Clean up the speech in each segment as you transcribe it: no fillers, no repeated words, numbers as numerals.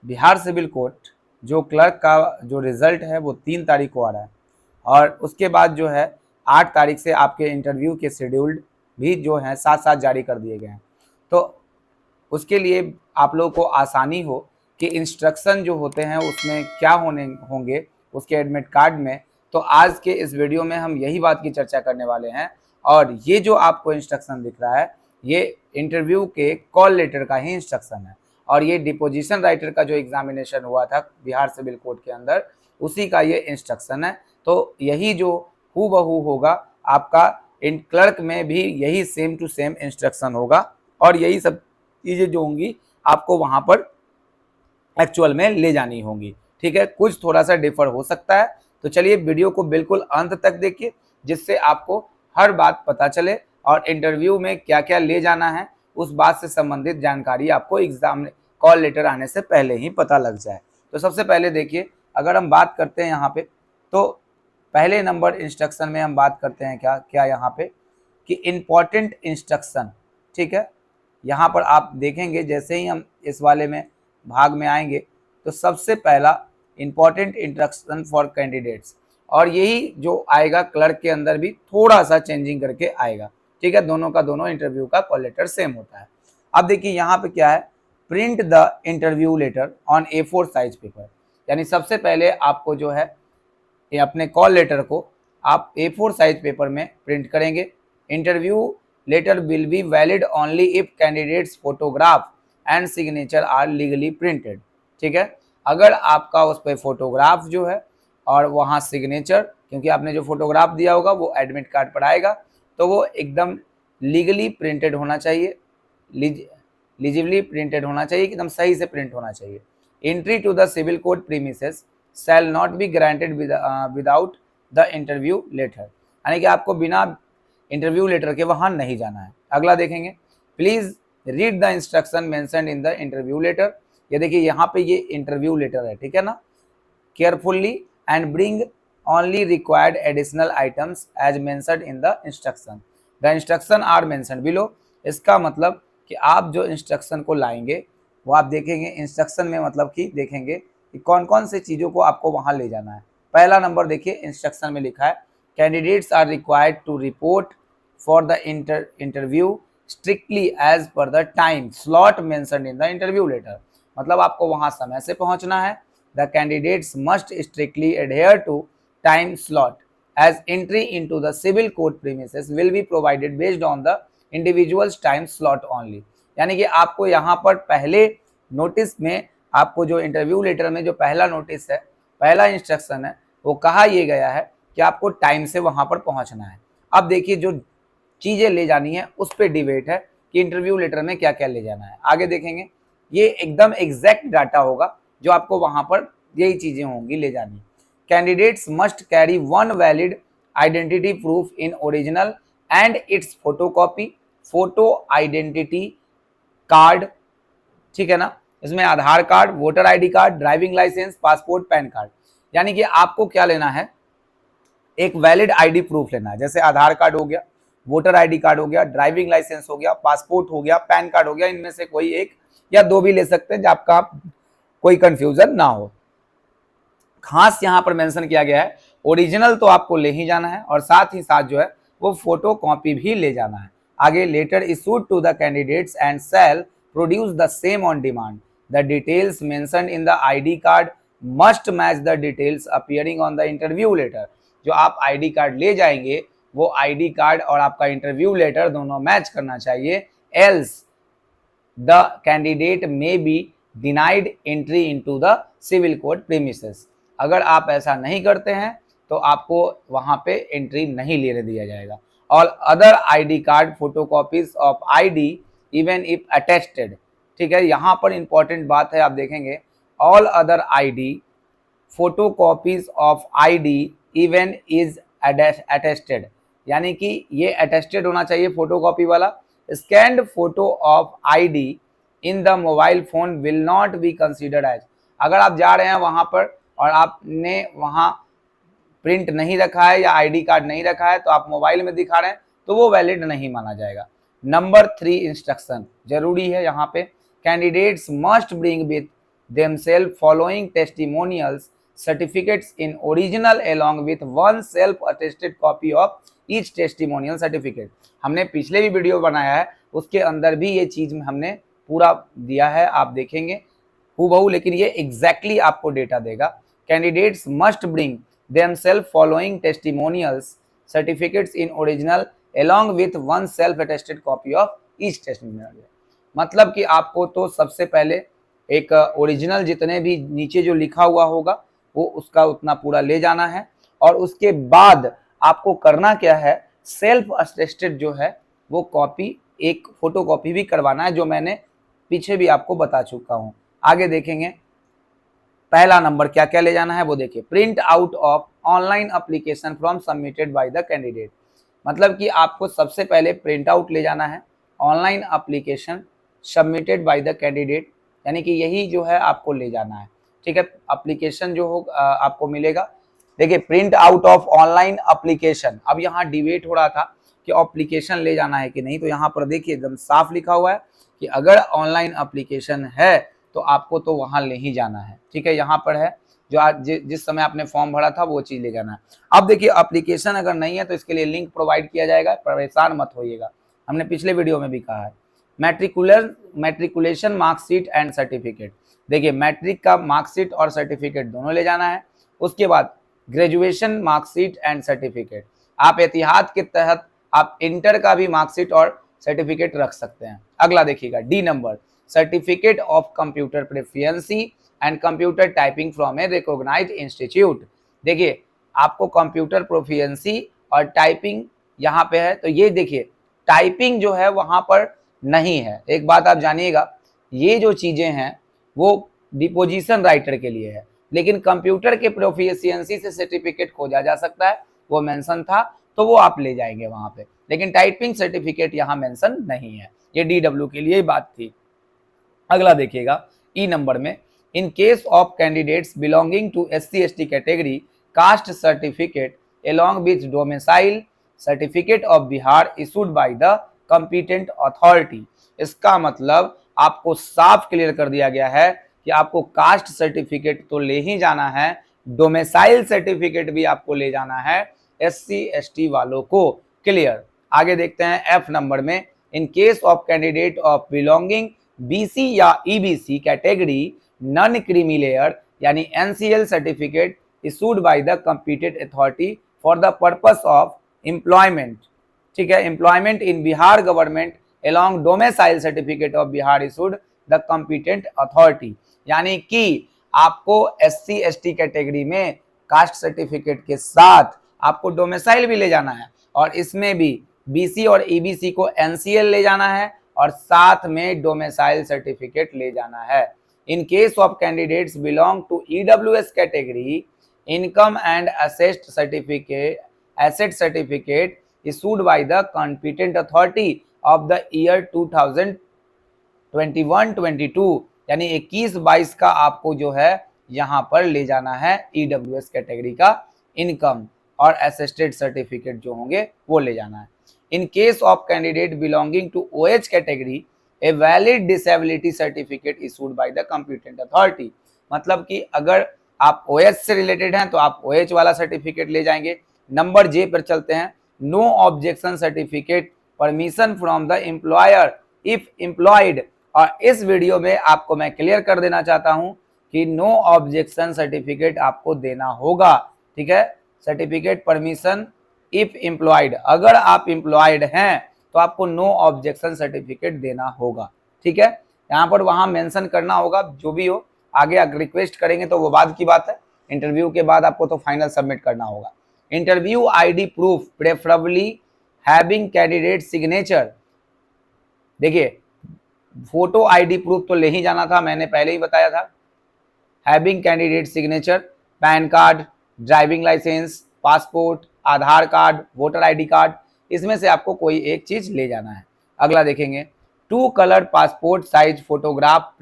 Bihar civil court जो clerk का जो रिजल्ट है वो 3 तारीख को आ रहा है, और उसके बाद जो है 8 तारीख से आपके इंटरव्यू के शेड्यूल्ड भी जो हैं साथ साथ जारी कर दिए गए हैं। तो उसके लिए आप लोगों को आसानी हो कि इंस्ट्रक्शन जो होते हैं उसमें क्या होंगे उसके एडमिट कार्ड में, तो आज के इस वीडियो में हम यही बात की चर्चा करने वाले हैं। और ये जो आपको इंस्ट्रक्शन दिख रहा है ये इंटरव्यू के कॉल लेटर का ही इंस्ट्रक्शन है, और ये डिपोजिशन राइटर का जो एग्जामिनेशन हुआ था बिहार सिविल कोर्ट के अंदर उसी का ये इंस्ट्रक्शन है। तो यही जो हूबहू होगा आपका इन क्लर्क में भी यही सेम टू सेम इंस्ट्रक्शन होगा, और यही सब चीज़ें जो होंगी आपको वहाँ पर एक्चुअल में ले जानी होंगी। ठीक है, कुछ थोड़ा सा डिफर हो सकता है। तो चलिए वीडियो को बिल्कुल अंत तक देखिए, जिससे आपको हर बात पता चले और इंटरव्यू में क्या क्या ले जाना है उस बात से संबंधित जानकारी आपको एग्जाम कॉल लेटर आने से पहले ही पता लग जाए। तो सबसे पहले देखिए, अगर हम बात करते हैं यहाँ पे, तो पहले नंबर इंस्ट्रक्शन में हम बात करते हैं क्या यहाँ पे कि इम्पॉर्टेंट इंस्ट्रक्शन। ठीक है, यहाँ पर आप देखेंगे जैसे ही हम इस वाले में भाग में आएंगे तो सबसे पहला इम्पॉर्टेंट इंस्ट्रक्शन फॉर कैंडिडेट्स, और यही जो आएगा क्लर्क के अंदर भी थोड़ा सा चेंजिंग करके आएगा। ठीक है, दोनों का दोनों इंटरव्यू का कॉल लेटर सेम होता है। अब देखिए यहाँ पे क्या है, print the interview later on A4 size paper, यानी सबसे पहले आपको जो है ये अपने कॉल लेटर को आप A4 साइज पेपर में प्रिंट करेंगे। Interview letter will be valid only if candidates photograph and signature are legally printed. ठीक है, अगर आपका उस पर फोटोग्राफ जो है और वहाँ सिग्नेचर, क्योंकि आपने जो फोटोग्राफ दिया होगा वो एडमिट कार्ड पर आएगा, तो वो एकदम लीगली प्रिंटेड होना चाहिए, लीजिबली प्रिंटेड होना चाहिए, एकदम सही से प्रिंट होना चाहिए। Entry to the civil court premises shall not be granted without the interview letter, यानी कि आपको बिना इंटरव्यू लेटर के वहाँ नहीं जाना है। अगला देखेंगे, please read the instruction mentioned in the interview letter. ये देखिए यहाँ पे ये इंटरव्यू लेटर है, ठीक है ना, carefully and bring only required additional items as mentioned in the instruction, the instruction are mentioned below. इसका मतलब कि आप जो इंस्ट्रक्शन को लाएंगे वो आप देखेंगे इंस्ट्रक्शन में, मतलब कि देखेंगे कि कौन कौन से चीज़ों को आपको वहाँ ले जाना है। पहला नंबर देखिए इंस्ट्रक्शन में लिखा है, candidates are required to report for the interview strictly as per the time slot mentioned in the interview letter, मतलब आपको वहाँ समय से पहुँचना है। The candidates must strictly adhere to time slot as entry into the civil court premises will be provided based on the individuals time slot only, यानी कि आपको यहाँ पर पहले नोटिस में, आपको जो इंटरव्यू लेटर में जो पहला नोटिस है, पहला इंस्ट्रक्शन है, वो कहा यह गया है कि आपको टाइम से वहाँ पर पहुँचना है। अब देखिए जो चीज़ें ले जानी है उस पर डिबेट है कि इंटरव्यू लेटर में क्या क्या ले जाना है। आगे देखेंगे, ये एकदम एग्जैक्ट डाटा होगा जो आपको वहाँ पर यही चीज़ें होंगी ले जानी। Candidates must carry one valid identity proof in original and its photocopy, photo identity card, ठीक है ना, इसमें Aadhaar card, voter ID card, driving licence, passport, PAN card, यानी कि आपको क्या लेना है, एक वैलिड आईडी प्रूफ लेना है, जैसे आधार कार्ड हो गया, वोटर आईडी कार्ड हो गया, ड्राइविंग लाइसेंस हो गया, पासपोर्ट हो गया, पैन कार्ड हो गया, इनमें से कोई एक या दो भी ले सकते हैं जब आपका कोई कंफ्यूजन ना हो। खास यहाँ पर मेंशन किया गया है ओरिजिनल तो आपको ले ही जाना है और साथ ही साथ जो है वो फोटो कॉपी भी ले जाना है। आगे, letter issued to the candidates and shall produce the same on demand, the details mentioned in the ID card must match the details appearing on the interview letter. जो आप आईडी कार्ड ले जाएंगे वो आईडी कार्ड और आपका interview letter दोनों match करना चाहिए, else the candidate may be denied entry into the civil court premises. अगर आप ऐसा नहीं करते हैं तो आपको वहां पे एंट्री नहीं लेने दिया जाएगा। All other ID card photocopies of ID even if attested, ठीक है, यहाँ पर इंपॉर्टेंट बात है, आप देखेंगे all other ID photocopies of ID even is attested, यानी कि ये अटेस्टेड होना चाहिए फोटोकॉपी वाला। Scanned photo of ID in the mobile phone will not be considered as, अगर आप जा रहे हैं वहां पर और आपने वहां प्रिंट नहीं रखा है या आईडी कार्ड नहीं रखा है तो आप मोबाइल में दिखा रहे हैं तो वो वैलिड नहीं माना जाएगा। नंबर 3 इंस्ट्रक्शन जरूरी है यहाँ पे, candidates must bring with themselves following testimonials certificates in original along with one self attested copy of each testimonial certificate। हमने पिछले भी वीडियो बनाया है, उसके अंदर भी ये चीज हमने पूरा दिया है, आप देखेंगे हूबहू, लेकिन ये एग्जैक्टली आपको डेटा देगा। Candidates must bring themselves following testimonials certificates in original along with one self attested copy of each testimonial। मतलब कि आपको तो सबसे पहले एक ओरिजिनल जितने भी नीचे जो लिखा हुआ होगा वो उसका उतना पूरा ले जाना है, और उसके बाद आपको करना क्या है, सेल्फ अटेस्टेड जो है वो कॉपी, एक फोटो कॉपी भी करवाना है, जो मैंने पीछे भी आपको बता चुका हूं। आगे देखेंगे पहला नंबर क्या क्या ले जाना है वो देखिए, print out of online application from submitted by the candidate. मतलब कि आपको सबसे पहले प्रिंट आउट ले जाना है online application submitted by the candidate, यानी कि यही जो है आपको ले जाना है। ठीक है, एप्लीकेशन जो हो आपको मिलेगा। देखिए print out of online application, अब यहाँ डिबेट हो रहा था कि एप्लीकेशन ले जाना है कि नहीं, तो यहाँ पर देखिए एकदम साफ लिखा हुआ है कि अगर ऑनलाइन एप्लीकेशन है तो आपको तो वहां ले ही जाना है। ठीक है, यहाँ पर है जो आज जिस समय आपने फॉर्म भरा था वो चीज ले जाना है। अब देखिए एप्लीकेशन अगर नहीं है तो इसके लिए लिंक प्रोवाइड किया जाएगा, परेशान मत होइएगा, हमने पिछले वीडियो में भी कहा है। मैट्रिकुलेशन मार्कशीट एंड सर्टिफिकेट, देखिए मैट्रिक का मार्कशीट और सर्टिफिकेट दोनों ले जाना है। उसके बाद ग्रेजुएशन मार्कशीट एंड सर्टिफिकेट, आप एतिहाद के तहत आप इंटर का भी मार्कशीट और सर्टिफिकेट रख सकते हैं। अगला देखिएगा D number, certificate of computer proficiency and computer typing from a recognised institute. देखिए आपको कंप्यूटर प्रोफिशिएंसी और टाइपिंग यहाँ पे है, तो ये देखिए टाइपिंग जो है वहां पर नहीं है। एक बात आप जानिएगा, ये जो चीजें हैं वो डिपोजिशन राइटर के लिए है, लेकिन कंप्यूटर के प्रोफिशिएंसी से सर्टिफिकेट खोजा जा सकता है, वो मेंशन था तो वो आप ले जाएंगे वहां पे, लेकिन टाइपिंग सर्टिफिकेट यहाँ मेंशन नहीं है। ये DW के लिए ही बात थी। अगला देखिएगा ई नंबर में, in case of candidates belonging to SC/ST category, caste certificate along with domicile certificate of Bihar issued by the competent authority. इसका मतलब आपको साफ क्लियर कर दिया गया है कि आपको कास्ट सर्टिफिकेट तो ले ही जाना है, डोमिसाइल सर्टिफिकेट भी आपको ले जाना है SC/ST वालों को। क्लियर। आगे देखते हैं F नंबर में, in case of candidate of belonging BC या EBC category, non creamy layer यानी NCL certificate issued by the competent authority for the purpose of employment. ठीक है, employment in Bihar government along domicile certificate of Bihar issued the competent authority, यानी कि आपको SC/ST category में caste certificate के साथ आपको डोमिसाइल भी ले जाना है, और इसमें भी BC और EBC को NCL ले जाना है और साथ में डोमिसाइल सर्टिफिकेट ले जाना है। In case of candidates belong to EWS category, income and asset certificate issued by the competent authority of the year 2021-22, यानी 21-22 का आपको जो है यहाँ पर ले जाना है EWS कैटेगरी का इनकम और असिस्टेड सर्टिफिकेट जो होंगे वो ले जाना है। In case of candidate belonging to OH category, a valid disability certificate issued by the competent authority. मतलब कि अगर आप OH से रिलेटेड हैं तो आप OH वाला सर्टिफिकेट ले जाएंगे। नंबर J पर चलते हैं, no objection certificate permission from the employer if employed. और इस वीडियो में आपको मैं क्लियर कर देना चाहता हूं कि नो ऑब्जेक्शन सर्टिफिकेट आपको देना होगा। ठीक है, सर्टिफिकेट परमिशन इफ एम्प्लॉयड, अगर आप एम्प्लॉयड हैं तो आपको नो ऑब्जेक्शन सर्टिफिकेट देना होगा। ठीक है, यहाँ पर वहां मेंशन करना होगा, जो भी हो आगे अगर रिक्वेस्ट करेंगे तो वो बाद की बात है, इंटरव्यू के बाद आपको तो फाइनल सबमिट करना होगा। Interview ID proof preferably having candidate signature, देखिए फोटो ID प्रूफ तो ले ही जाना था, मैंने पहले ही बताया था। Having candidate signature, PAN card, driving licence, passport, Aadhaar card, voter ID card, इसमें से आपको कोई एक चीज ले जाना है। अगला देखेंगे, 2 colour passport size photograph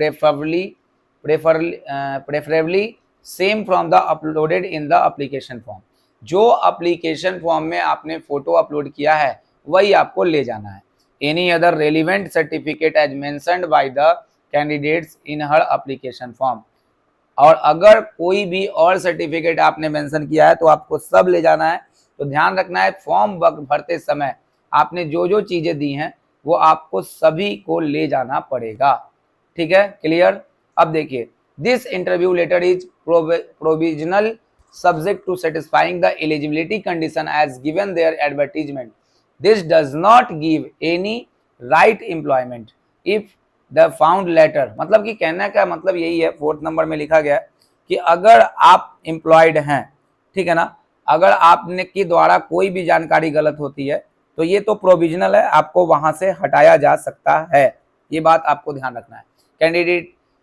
preferably same from the uploaded in the application form. जो एप्लीकेशन फॉर्म में आपने फोटो अपलोड किया है वही आपको ले जाना है। Any other relevant certificate as mentioned by the candidates in her application form, और अगर कोई भी और सर्टिफिकेट आपने मेंशन किया है तो आपको सब ले जाना है। तो ध्यान रखना है, फॉर्म भरते समय आपने जो जो चीजें दी हैं वो आपको सभी को ले जाना पड़ेगा। ठीक है, क्लियर। अब देखिए, this interview letter is provisional subject to satisfying the eligibility condition as given their advertisement. This does not give any right employment if the found letter, मतलब कि कहना क्या मतलब यही है, 4th नंबर में लिखा गया है कि अगर आप एम्प्लॉयड हैं, ठीक है ना, अगर आपने के द्वारा कोई भी जानकारी गलत होती है तो ये तो प्रोविजनल है, आपको वहां से हटाया जा सकता है। ये बात आपको ध्यान रखना है।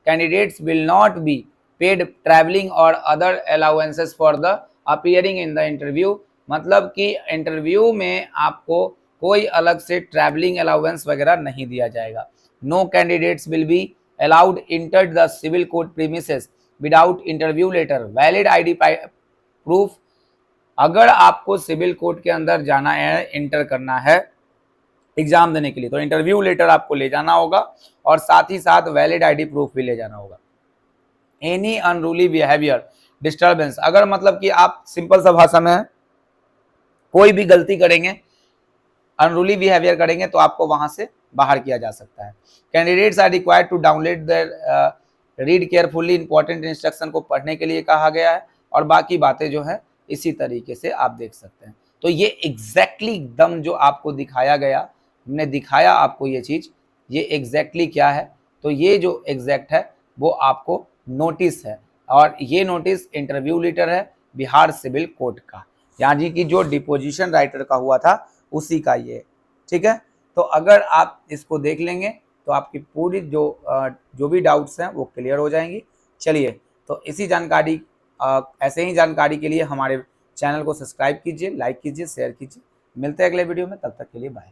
Candidates will not be paid travelling और other allowances for the appearing in the interview, मतलब कि इंटरव्यू में आपको कोई अलग से ट्रैवलिंग अलाउंस वगैरह नहीं दिया जाएगा। No candidates will be allowed enter the civil court premises without interview letter, valid ID proof. अगर आपको सिविल कोर्ट के अंदर जाना है, इंटर करना है एग्जाम देने के लिए, तो इंटरव्यू लेटर आपको ले जाना होगा और साथ ही साथ वैलिड आईडी प्रूफ भी ले जाना होगा। एनी अनरूली बिहेवियर डिस्टर्बेंस, अगर मतलब कि आप सिंपल सा भाषा में कोई भी गलती करेंगे, अनरूली बिहेवियर करेंगे तो आपको वहां से बाहर किया जा सकता है। Candidates are required to download their read carefully, important instruction को पढ़ने के लिए कहा गया है और बाकी बातें जो है इसी तरीके से आप देख सकते हैं। तो ये एग्जैक्टली एकदम जो आपको दिखाया गया, हमने दिखाया आपको ये चीज, ये एग्जैक्टली क्या है, तो ये जो एग्जैक्ट है वो आपको नोटिस है और ये नोटिस इंटरव्यू लेटर है बिहार सिविल कोर्ट का, यानी कि जो डिपोजिशन राइटर का हुआ था उसी का ये। ठीक है, तो अगर आप इसको देख लेंगे तो आपकी पूरी जो भी डाउट्स हैं वो क्लियर हो जाएंगी। चलिए, तो इसी जानकारी ऐसे ही जानकारी के लिए हमारे चैनल को सब्सक्राइब कीजिए, लाइक कीजिए, शेयर कीजिए। मिलते हैं अगले वीडियो में, तब तक के लिए बाय।